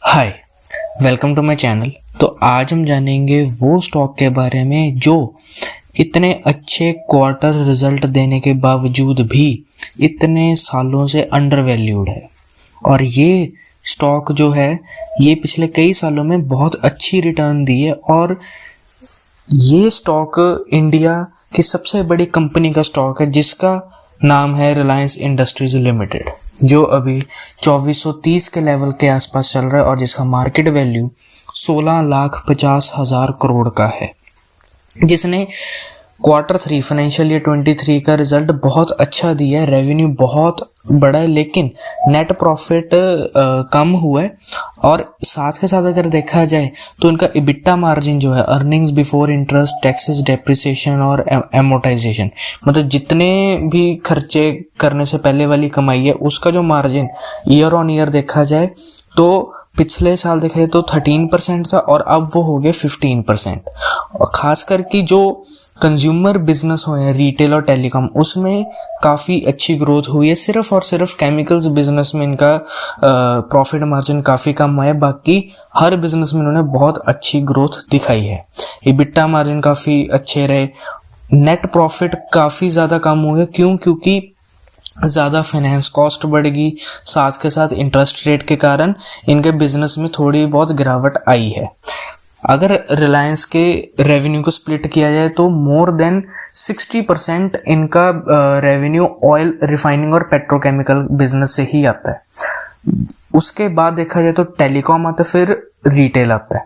Hi, welcome to my channel. तो आज हम जानेंगे वो स्टॉक के बारे में जो इतने अच्छे क्वार्टर रिजल्ट देने के बावजूद भी इतने सालों से अंडर वैल्यूड है। और ये स्टॉक जो है ये पिछले कई सालों में बहुत अच्छी रिटर्न दी है। और ये स्टॉक इंडिया की सबसे बड़ी कंपनी का स्टॉक है जिसका नाम है रिलायंस इंडस्ट्रीज लिमिटेड, जो अभी 2430 के लेवल के आसपास चल रहा है और जिसका मार्केट वैल्यू 16,50,000 करोड़ का है, जिसने Q3 फाइनेंशियल ईयर 23 का रिजल्ट बहुत अच्छा दिया है। रेवेन्यू बहुत बड़ा है लेकिन नेट प्रॉफिट कम हुआ है। और साथ के साथ अगर देखा जाए तो इनका इबिट्टा मार्जिन जो है, earnings before interest taxes depreciation और एमोटाइजेशन, मतलब जितने भी खर्चे करने से पहले वाली कमाई है उसका जो मार्जिन ईयर ऑन ईयर देखा जाए तो पिछले साल देखा जाए तो 13% था और अब वो हो गए 15%। और खासकर कि जो कंज्यूमर बिजनेस हुए हैं, रिटेल और टेलीकॉम, उसमें काफ़ी अच्छी ग्रोथ हुई है। सिर्फ और सिर्फ केमिकल्स बिजनेस में इनका प्रॉफिट मार्जिन काफ़ी कम है, बाकी हर बिजनेस में इन्होंने बहुत अच्छी ग्रोथ दिखाई है। इबिट्टा मार्जिन काफ़ी अच्छे रहे, नेट प्रॉफिट काफ़ी ज़्यादा कम हुए। क्योंकि ज़्यादा फाइनेंस कॉस्ट बढ़ गई, साथ के साथ इंटरेस्ट रेट के कारण इनके बिजनेस में थोड़ी बहुत गिरावट आई है। अगर रिलायंस के रेवेन्यू को स्प्लिट किया जाए तो मोर देन 60% इनका रेवेन्यू ऑयल रिफाइनिंग और पेट्रोकेमिकल बिजनेस से ही आता है। उसके बाद देखा जाए तो टेलीकॉम आता है, फिर रिटेल आता है।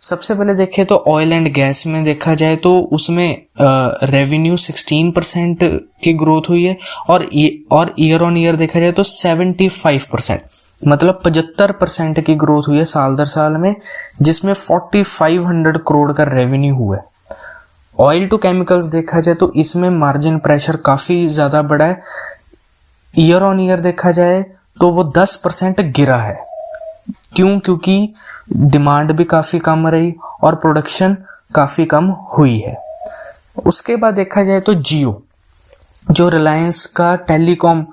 सबसे पहले देखें तो ऑयल एंड गैस में देखा जाए तो उसमें रेवेन्यू 16% की ग्रोथ हुई है और ईयर ऑन ईयर देखा जाए तो 75%, मतलब 75% की ग्रोथ हुई है साल दर साल में, जिसमें 4500 करोड़ का रेवेन्यू हुआ है। ऑयल टू केमिकल्स देखा जाए तो इसमें मार्जिन प्रेशर काफ़ी ज़्यादा बढ़ा है। ईयर ऑन ईयर देखा जाए तो वो 10% गिरा है। क्योंकि डिमांड भी काफ़ी कम रही और प्रोडक्शन काफ़ी कम हुई है। उसके बाद देखा जाए तो जियो, जो रिलायंस का टेलीकॉम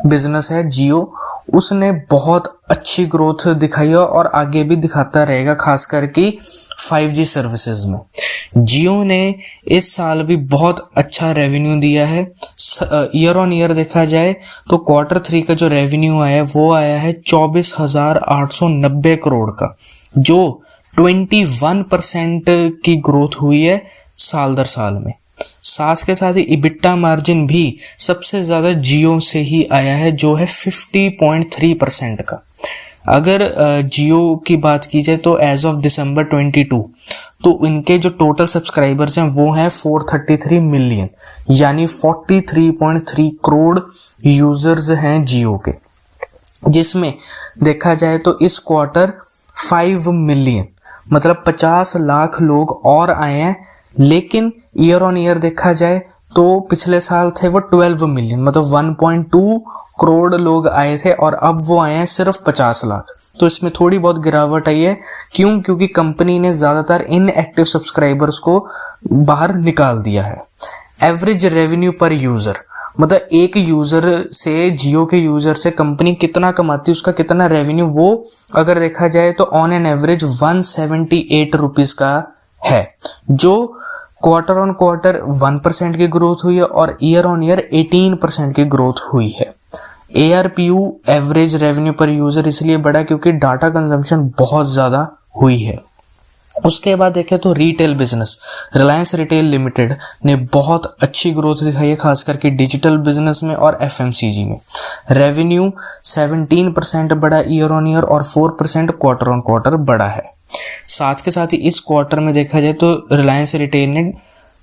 बिजनेस है, जियो, उसने बहुत अच्छी ग्रोथ दिखाई है और आगे भी दिखाता रहेगा, खास करके 5G सर्विसेज में। जियो ने इस साल भी बहुत अच्छा रेवेन्यू दिया है। ईयर ऑन ईयर देखा जाए तो Q3 का जो रेवेन्यू आया है वो आया है 24,890 करोड़ का, जो 21% की ग्रोथ हुई है साल दर साल में। साथ के साथ ही इबिट्टा मार्जिन भी सबसे ज़्यादा जियो से ही आया है, जो है 50.3% का। अगर जियो की बात की जाए तो एज ऑफ दिसंबर 22 तो इनके जो टोटल सब्सक्राइबर्स हैं वो हैं 433 मिलियन, यानी 43.3 करोड़ यूजर्स हैं जियो के, जिसमें देखा जाए तो इस क्वार्टर 5 मिलियन, मतलब 50 लाख लोग और आए हैं। लेकिन ईयर ऑन ईयर देखा जाए तो पिछले साल थे वो 12 मिलियन, मतलब 1.2 करोड़ लोग आए थे और अब वो आए हैं सिर्फ 50 लाख। तो इसमें थोड़ी बहुत गिरावट आई है। क्योंकि कंपनी ने ज़्यादातर इनएक्टिव सब्सक्राइबर्स को बाहर निकाल दिया है। एवरेज रेवेन्यू पर यूज़र, मतलब एक यूज़र से, जियो के यूज़र से कंपनी कितना कमाती है, उसका कितना रेवेन्यू, वो अगर देखा जाए तो ऑन एन एवरेज 178 रुपीज़ का है, जो क्वार्टर ऑन क्वार्टर 1% की ग्रोथ हुई है और ईयर ऑन ईयर 18% की ग्रोथ हुई है। ARPU, एवरेज रेवेन्यू पर यूज़र, इसलिए बढ़ा क्योंकि डाटा कंजम्पशन बहुत ज़्यादा हुई है। उसके बाद देखें तो retail business, Reliance retail limited ने बहुत अच्छी ग्रोथ दिखाई है, खास करके डिजिटल बिजनेस में और FMCG में। रेवेन्यू 17% बढ़ा ईयर ऑन ईयर और 4% क्वार्टर ऑन क्वार्टर बढ़ा है। साथ के साथ ही इस क्वार्टर में देखा जाए तो रिलायंस रिटेल ने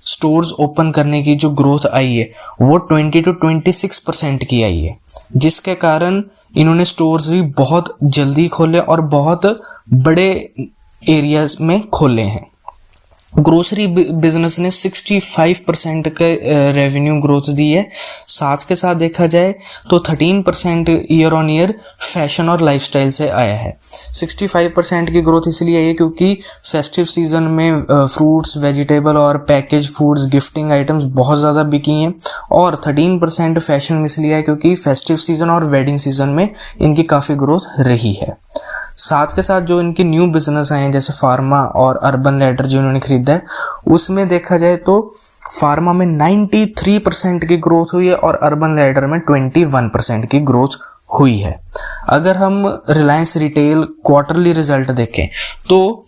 स्टोर्स ओपन करने की जो ग्रोथ आई है वो 20 to 26% की आई है, जिसके कारण इन्होंने स्टोर्स भी बहुत जल्दी खोले और बहुत बड़े एरियाज में खोले हैं। ग्रोसरी बिजनेस ने 65% के रेवेन्यू ग्रोथ दी है। साथ के साथ देखा जाए तो 13% ईयर ऑन ईयर फैशन और लाइफस्टाइल से आया है। 65% की ग्रोथ इसलिए आई है क्योंकि फेस्टिव सीजन में फ्रूट्स, वेजिटेबल और पैकेज फूड्स, गिफ्टिंग आइटम्स बहुत ज़्यादा बिकी हैं। और 13% फैशन इसलिए है क्योंकि फेस्टिव सीजन और वेडिंग सीजन में इनकी काफ़ी ग्रोथ रही है। साथ के साथ जो इनके न्यू बिजनेस आए हैं जैसे फार्मा और अर्बन लैडर जो इन्होंने खरीदा है, उसमें देखा जाए तो फार्मा में 93% की ग्रोथ हुई है और अर्बन लैडर में 21% की ग्रोथ हुई है। अगर हम रिलायंस रिटेल क्वार्टरली रिजल्ट देखें तो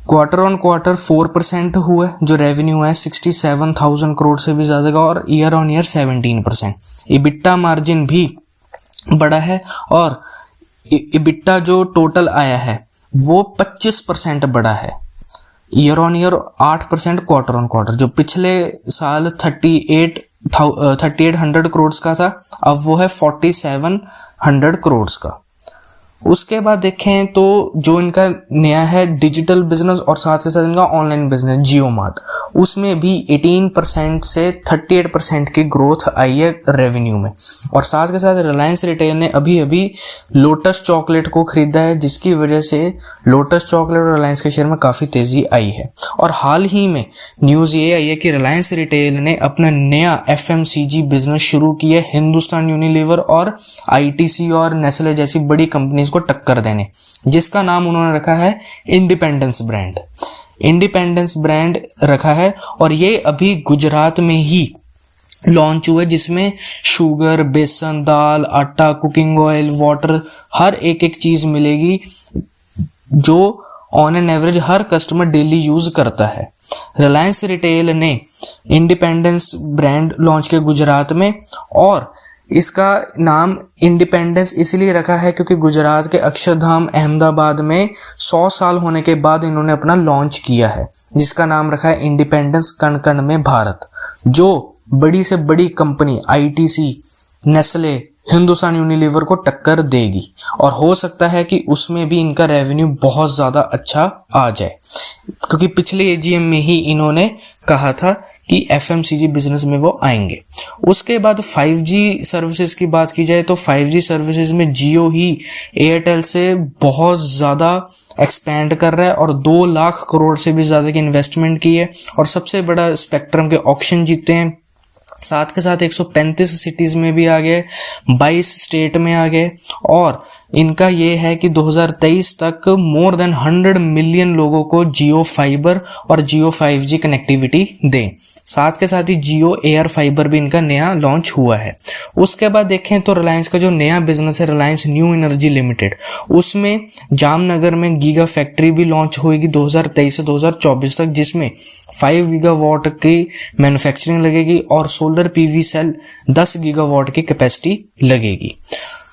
क्वार्टर ऑन क्वार्टर 4% हुआ, जो रेवेन्यू है 67,000 करोड़ से भी ज़्यादा का, और year on year 17%। EBITDA margin भी बड़ा है और इबिट्टा जो टोटल आया है वो 25% बड़ा है, year on year 8%, quarter on quarter. जो पिछले साल 3800 करोड़ का था, अब वो है 4700 करोड़ का। उसके बाद देखें तो जो इनका नया है डिजिटल बिजनेस और साथ के साथ इनका ऑनलाइन बिजनेस जियो मार्ट, उसमें भी 18% से 38% की ग्रोथ आई है रेवेन्यू में। और साथ के साथ रिलायंस रिटेल ने अभी अभी लोटस चॉकलेट को खरीदा है, जिसकी वजह से लोटस चॉकलेट और रिलायंस के शेयर में काफ़ी तेज़ी आई है। और हाल ही में न्यूज़ ये आई है कि रिलायंस रिटेल ने अपना नया FMCG बिजनेस शुरू किया, हिंदुस्तान यूनिलीवर और ITC और नेस्ले जैसी बड़ी कंपनी को टक्कर देने, जिसका नाम उन्होंने रखा है इंडिपेंडेंस ब्रांड। इंडिपेंडेंस ब्रांड रखा है और ये अभी गुजरात में ही लॉन्च हुआ है, जिसमें शुगर, बेसन, दाल, आटा, कुकिंग ऑयल, वाटर, हर एक चीज मिलेगी जो on an average her customer daily use करता है। रिलायंस रिटेल ने इंडिपेंडेंस ब्रांड लॉन्च किया गुजरात में, और इसका नाम इंडिपेंडेंस इसलिए रखा है क्योंकि गुजरात के अक्षरधाम अहमदाबाद में 100 साल होने के बाद इन्होंने अपना लॉन्च किया है, जिसका नाम रखा है इंडिपेंडेंस कण कण में भारत, जो बड़ी से बड़ी company ITC, Nestle, Hindustan Unilever को टक्कर देगी। और हो सकता है कि उसमें भी इनका रेवेन्यू बहुत ज़्यादा अच्छा आ जाए, क्योंकि पिछले AGM में ही इन्होंने कहा था कि FMCG बिजनेस में वो आएंगे। उसके बाद 5G सर्विसेज की बात की जाए तो 5G सर्विसेज में जियो ही एयरटेल से बहुत ज़्यादा एक्सपैंड कर रहा है और 2 लाख करोड़ से भी ज़्यादा की इन्वेस्टमेंट की है और सबसे बड़ा स्पेक्ट्रम के ऑक्शन जीते हैं। साथ के साथ 135 सिटीज़ में भी आ गए, 22 स्टेट में आ गए, और इनका ये है कि 2023 तक मोर देन 100 मिलियन लोगों को जियो फाइबर और जियो 5G कनेक्टिविटी दें। साथ के साथ ही जियो एयर फाइबर भी इनका नया लॉन्च हुआ है। उसके बाद देखें तो रिलायंस का जो नया बिजनेस है रिलायंस न्यू एनर्जी लिमिटेड, उसमें जामनगर में गीगा फैक्ट्री भी लॉन्च होगी 2023 से 2024 तक, जिसमें 5 गीगावाट की मैन्युफैक्चरिंग लगेगी और सोलर PV सेल 10 गीगावाट की कैपेसिटी लगेगी।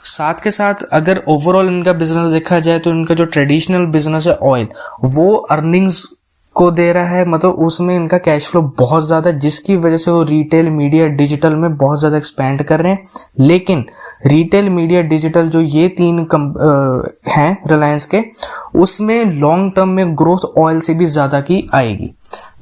साथ के साथ अगर ओवरऑल इनका बिजनेस देखा जाए तो इनका जो ट्रेडिशनल बिजनेस है ऑयल, वो अर्निंग्स को दे रहा है, मतलब उसमें इनका कैश फ्लो बहुत ज़्यादा है, जिसकी वजह से वो रिटेल, मीडिया, डिजिटल में बहुत ज़्यादा एक्सपैंड कर रहे हैं। लेकिन रिटेल, मीडिया, डिजिटल जो ये 3 हैं रिलायंस के, उसमें लॉन्ग टर्म में ग्रोथ ऑयल से भी ज़्यादा की आएगी।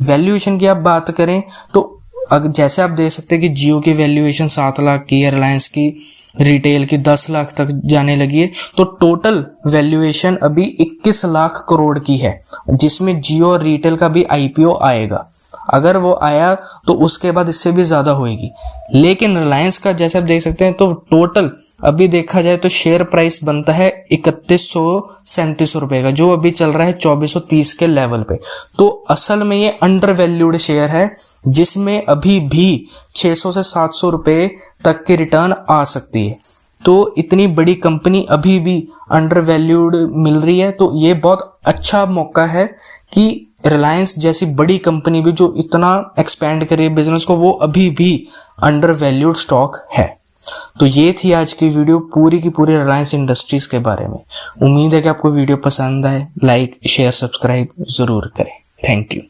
वैल्यूएशन की आप बात करें तो जैसे आप देख सकते हैं कि जियो की वैल्यूएशन 7 लाख की है, रिलायंस की रिटेल की 10 लाख तक जाने लगी है, तो टोटल वैल्यूएशन अभी 21 लाख करोड़ की है, जिसमें जियो और रिटेल का भी IPO आएगा। अगर वो आया तो उसके बाद इससे भी ज़्यादा होगी। लेकिन रिलायंस का जैसे आप देख सकते हैं तो टोटल अभी देखा जाए तो शेयर प्राइस बनता है 3137 रुपए का, जो अभी चल रहा है 2430 के लेवल पे। तो असल में ये अंडर वैल्यूड शेयर है, जिसमें अभी भी 600 से 700 रुपए तक की रिटर्न आ सकती है। तो इतनी बड़ी कंपनी अभी भी अंडर वैल्यूड मिल रही है, तो ये बहुत अच्छा मौका है कि रिलायंस जैसी बड़ी कंपनी भी जो इतना एक्सपैंड करे बिजनेस को, वो अभी भी अंडर वैल्यूड स्टॉक है। तो ये थी आज की वीडियो पूरी की पूरी रिलायंस इंडस्ट्रीज के बारे में। उम्मीद है कि आपको वीडियो पसंद आए। लाइक, शेयर, सब्सक्राइब जरूर करें। Thank you.